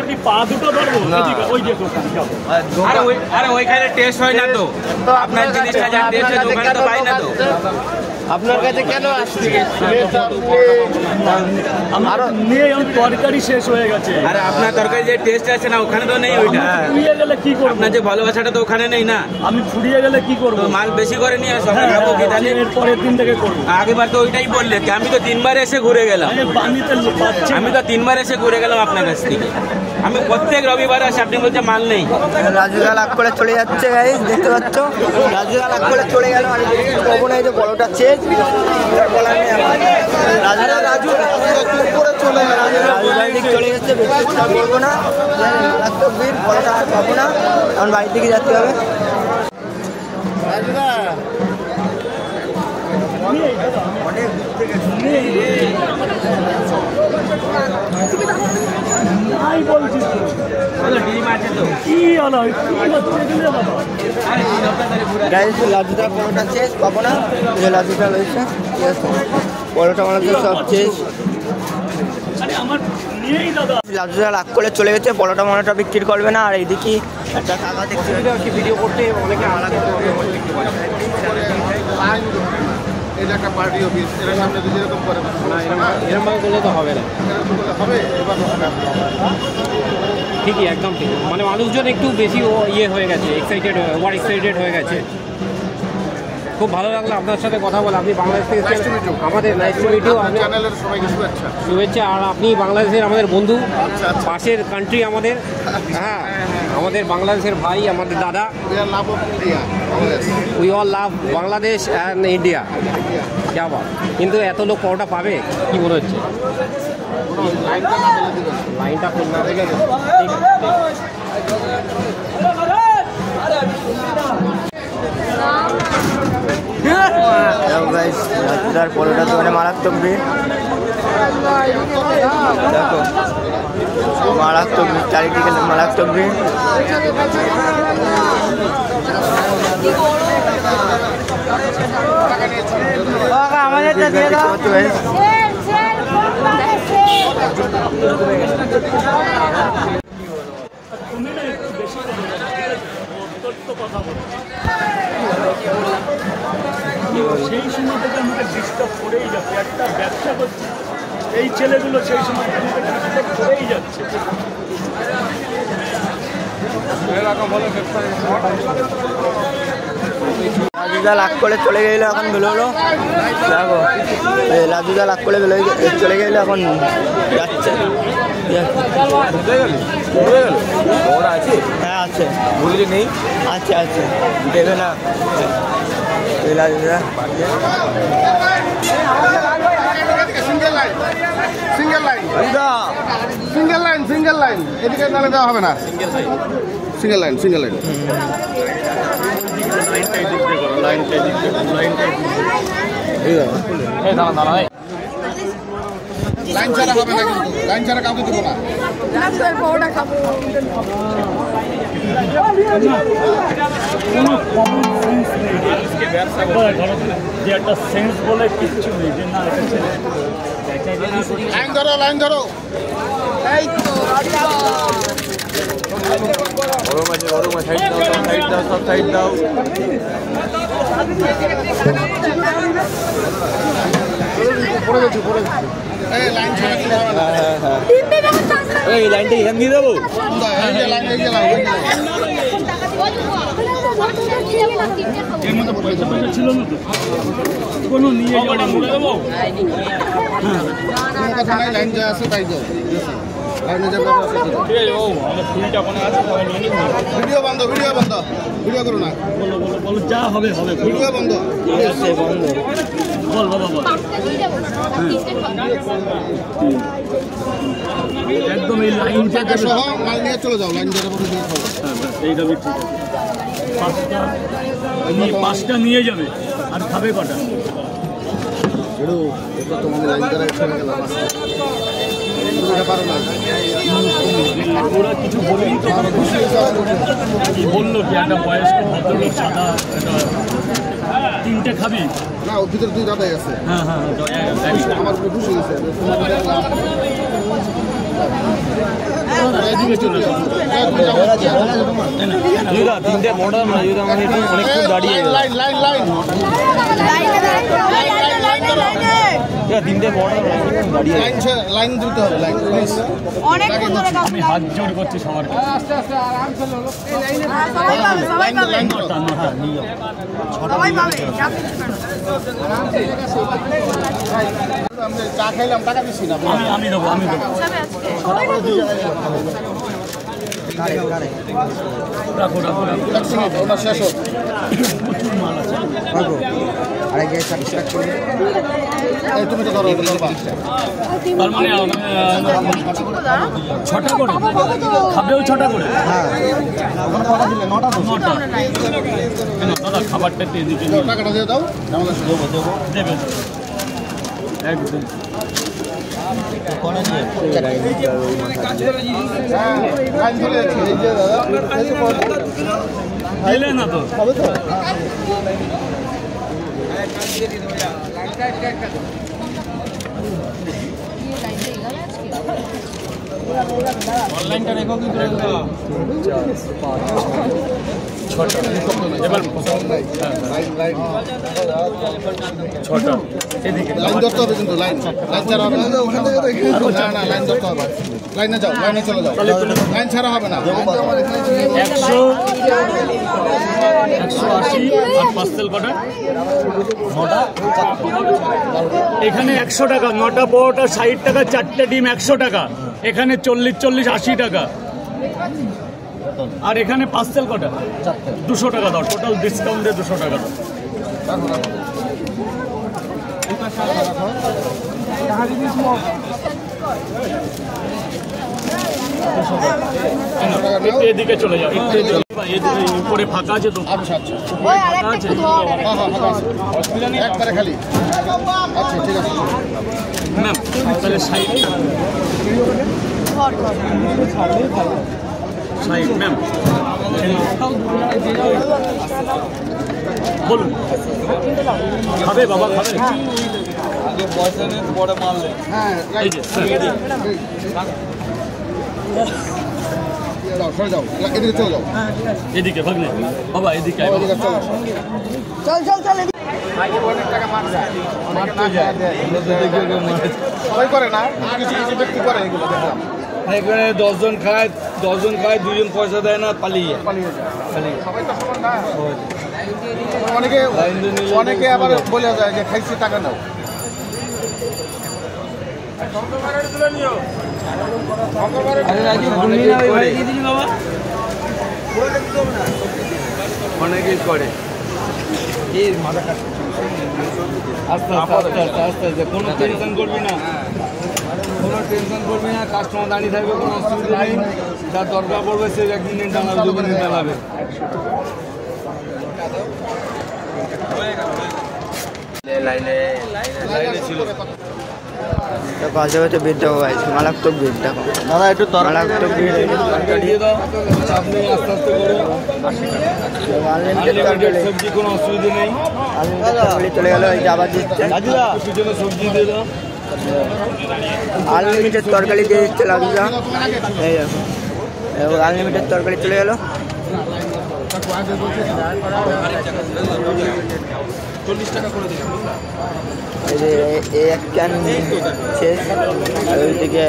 আমার কি পা দুটো ধরবো? ওই যে দোকান যাবো। আরে ওইখানে টেস্ট হয় না তো, আপনার জিনিসটা যা টেস্ট হয় ওখানে তো পাই না তো। আপনার কাছে কেন আসছে? আমার নিয়ে তরকারি শেষ হয়ে গেছে। আরে আপনার তরকারি যে টেস্ট আছে না ওখানে তো নেই। ওইটা ফুরিয়ে গেলে কি করবো? আপনার যে ভালোবাসাটা তো ওখানে নেই না। আমি ফুরিয়ে গেলে কি করবো? মাল বেশি করে নিয়ে সকালে খাবো কি তাহলে? এর পরের দিন থেকে করবো। আগেবার তো ওইটাই বললে, আমি তো 3 বার এসে ঘুরে গেলাম। আমি তো 3 বার এসে ঘুরে গেলাম আপনার কাছ থেকে। আমি প্রত্যেক রবিবার আসি, আপনি বলছে মাল নেই। রাজুদা লাগ করে চলে যাচ্ছে গাইস, দেখতে পাচ্ছ রাজুদা লাগ করে চলে গেল। আর কখন এই যে বড়টা চেজ বলার নেই আমার। রাজু করে চলে গেল, রাজুদার দিক চলে যাচ্ছে। বেশি কথা বলবো না, মারাত্মক বড়টা আর পাবো না, এখন বাড়ির দিকে যেতে হবে। রাজুদা অনেক দূর থেকে লাজুটা পরোটা শেষ পাবো না, লাজুটা রয়েছে ঠিক আছে। পরোটা মারাতে সব শেষ। লাজুটা লাগ করে চলে গেছে, পরোটা মরোটা বিক্রি করবে না। আর এইদিকে একটা কাকা দেখতে ভিডিও করতে অনেকে মারা এটা একটা পার্টি অফিস, এর সামনে যদি এরকম করে না, এরকম করলে তো হবে না। হবে এবার ঠিকই, একদম ঠিক। মানে মানুষজন একটু বেশি ইয়ে হয়ে গেছে, ওভার এক্সাইটেড হয়ে গেছে। খুব ভালো লাগলো আপনার সাথে কথা বলে। আপনি বাংলাদেশ থেকে আমাদের নাইস টু মিট ইউ, চ্যানেলের সবাইকে শুভেচ্ছা। শুভেচ্ছা। আর আপনি বাংলাদেশের আমাদের বন্ধু, পাশের কান্ট্রি আমাদের। হ্যাঁ, আমাদের বাংলাদেশের ভাই, আমাদের দাদা। We all love Bangladesh and India. যা বা, কিন্তু এত লোক পরোটা পাবে কি মনে হচ্ছে? লাইনটা খুব না দেখে রাজুদার পরোটা দোকানে মারাত্মক ভিড়, দেখো মারাত্মক ভিড়, চারিদিকে মারাত্মক ভিড়। আমাদেরটা দিয়ে দাও। সেই সময় থেকে আমাকে ডিস্টার্ব করেই যাচ্ছে। একটা ব্যবসা করছি, এই ছেলেগুলো সেই সময় থেকে আমাকে ডিস্টার্ব করেই যাচ্ছে। রাজুদা লাগ করে চলে গেল, এখন বেরোলো। দেখো রাজুদা লাগ করে চলে গেল, এখন যাচ্ছে। হ্যাঁ আছে, বললি নেই? আচ্ছা আচ্ছা দেবে না রাজুদা। Single line, single line, single line, single line, এদিকে নালে দেওয়া হবে না। Single line, single line. Line ছাড়া হবে না, কিন্তু লাইন ছাড়া কাউকে দেবো না। যে একটা সেন্স বলে কিচ্ছু নেই, যে না লাইন ধরো, লাইন ধরো। এই তো গরম আছে, গরম আছে, সাইড দাও, সাইড দাও, সব সাইড দাও। পড়ে গেছি, পড়ে গেছি। এই লাইন ছাড়া কি হবে না। এই লাইনটা এখান দিয়ে দেবো। এই যে লাইন, এই যে লাইন এর মধ্যে পয়সা ছিল না তো, কোনো নিয়ে যাবো। কথা নাই, লাইন যা আছে তাই যাও। লাইনে যাবে ভিডিও বন্ধ, ভিডিও বন্ধ, ভিডিও করো না। বলো বলো বলো, যা হবে হবে। ভিডিও বন্ধ, বন্ধ। বল বাবা বল। একদম এই লাইনটা সহ মাল নিয়ে চলে যাও। লাইন যারা বলে দিয়ে খাও। এইটা ঠিক আছে। পাঁচটা নিয়ে যাবে, আর খাবে কটা? এটা তোমাদের লাইন যারা ছেড়ে গেলাম, পারো না। ওরা কিছু বললেই তো কি বললো কি, একটা বয়স্ক ভদ্রলোক সাদা তিনটে খাবি না, ওর ভিতরে 2 দাদাই আছে। হ্যাঁ হ্যাঁ, আমার খুশি হয়েছে। এদিকে চলে যাও। তিনটে মডার্ন না যদি আমার একটু অনেকক্ষণ দাঁড়িয়ে লাইন লাইন লাইন তিনটে মডার্ন দাঁড়িয়ে লাইন লাইন দিতে হবে লাইন প্লিজ অনেকক্ষণ ধরে কাজ আমি হাত জোর করছি সবার কাছে। সবাই পাবে সবাই পাবে লাইন হ্যাঁ নিয়ে যাও। সবাই পাবে চাপ নিতে পারো। আমি চা খাইলাম টাকা দিচ্ছি না আমি দেবো আমি দেবো। হিসাবে আজকে রাখো রাখো রাখো। এক মিনিট ওটা শেষ হোক আরেক জায়গায় স্টার্ট করি এই তুমি তো ধরো ধরবা তার মানে 6টা করে খাবেও 6টা করে। হ্যাঁ নটা কেন দাদা খাবারটা দিয়ে দিতে টাকাটা দিয়ে দাও আমাদের দেবো দেবো দেবে একদম। লাইন ধরে যাচ্ছে এই যে দাদা দিলে না তো হবে তো অনলাইনটা রেখো কি করে এবার লাইন লাইন 6টা এদিকে লাইন ধরতে হবে কিন্তু লাইন লাইন ছাড়া হবে না না না লাইন ধরতে হবে লাইনে যাও লাইনে চলে যাও লাইন ছাড়া হবে না 180 আর পার্সেল কটা এখানে 100 টাকা 9টা পরোটা 60 টাকা 4টে ডিম 100 টাকা এখানে 40 80 টাকা আর এখানে পার্সেল কটা 200 টাকা দাও টোটাল ডিসকাউন্ট দিয়ে 200 টাকা দাও একটু এদিকে চলে যাও একটু এদিকে উপরে ফাঁকা আছে তো আচ্ছা আচ্ছা ওই আরেকটা একটু ধর হ্যাঁ হ্যাঁ হ্যাঁ অসুবিধা নেই একবারে খালি আচ্ছা ঠিক আছে ম্যাম তাহলে সাইড ধর ধর সাইড ম্যাম বলুন খাবে বাবা খাবে হ্যাঁ এই যে স্যার যাও সরে যাও এদিকে চলে যাও এদিকে ভাগলে বাবা এদিকে আয় বাবা। এদিকে চলো চল চল চল সবাই করে না কিছু কিছু ব্যক্তি করে এগুলো দেখলাম এখানে 10 জন খায় 2জন পয়সা দেয় না পালিয়ে পালিয়ে যায় সবাই তো সমান না অনেকে অনেকে আবার বলে যায় যে খাইছি টাকা নাও অনেকেই করে আস্তে আস্তে আস্তে আস্তে কোনো টেনশন করবি না কাস্টমার দাঁড়িয়ে থাকবে কোনো অসুবিধা নেই যার দরকার পড়বে সে একদিন টানাবে দুদিন টানাবে লাইনে ছিল বাজে বাজে বেড দেবো ভাই মারাত্মক বেড দেখো দাদা একটু মারাত্মক বেড দিয়ে দাও চাপ নেই আস্তে আস্তে করে আনলিমিটেড সবজি কোনো অসুবিধা নেই চলে গেল এই যাবার দিচ্ছে পিছনে সবজি দিয়ে দাও আনলিমিটেড তরকারি দিয়ে দিচ্ছে লাগুজা এই দেখো আনলিমিটেড তরকারি চলে গেল 40 টাকা করে দিলাম এই যে এক ক্যান শেষ আর ওইদিকে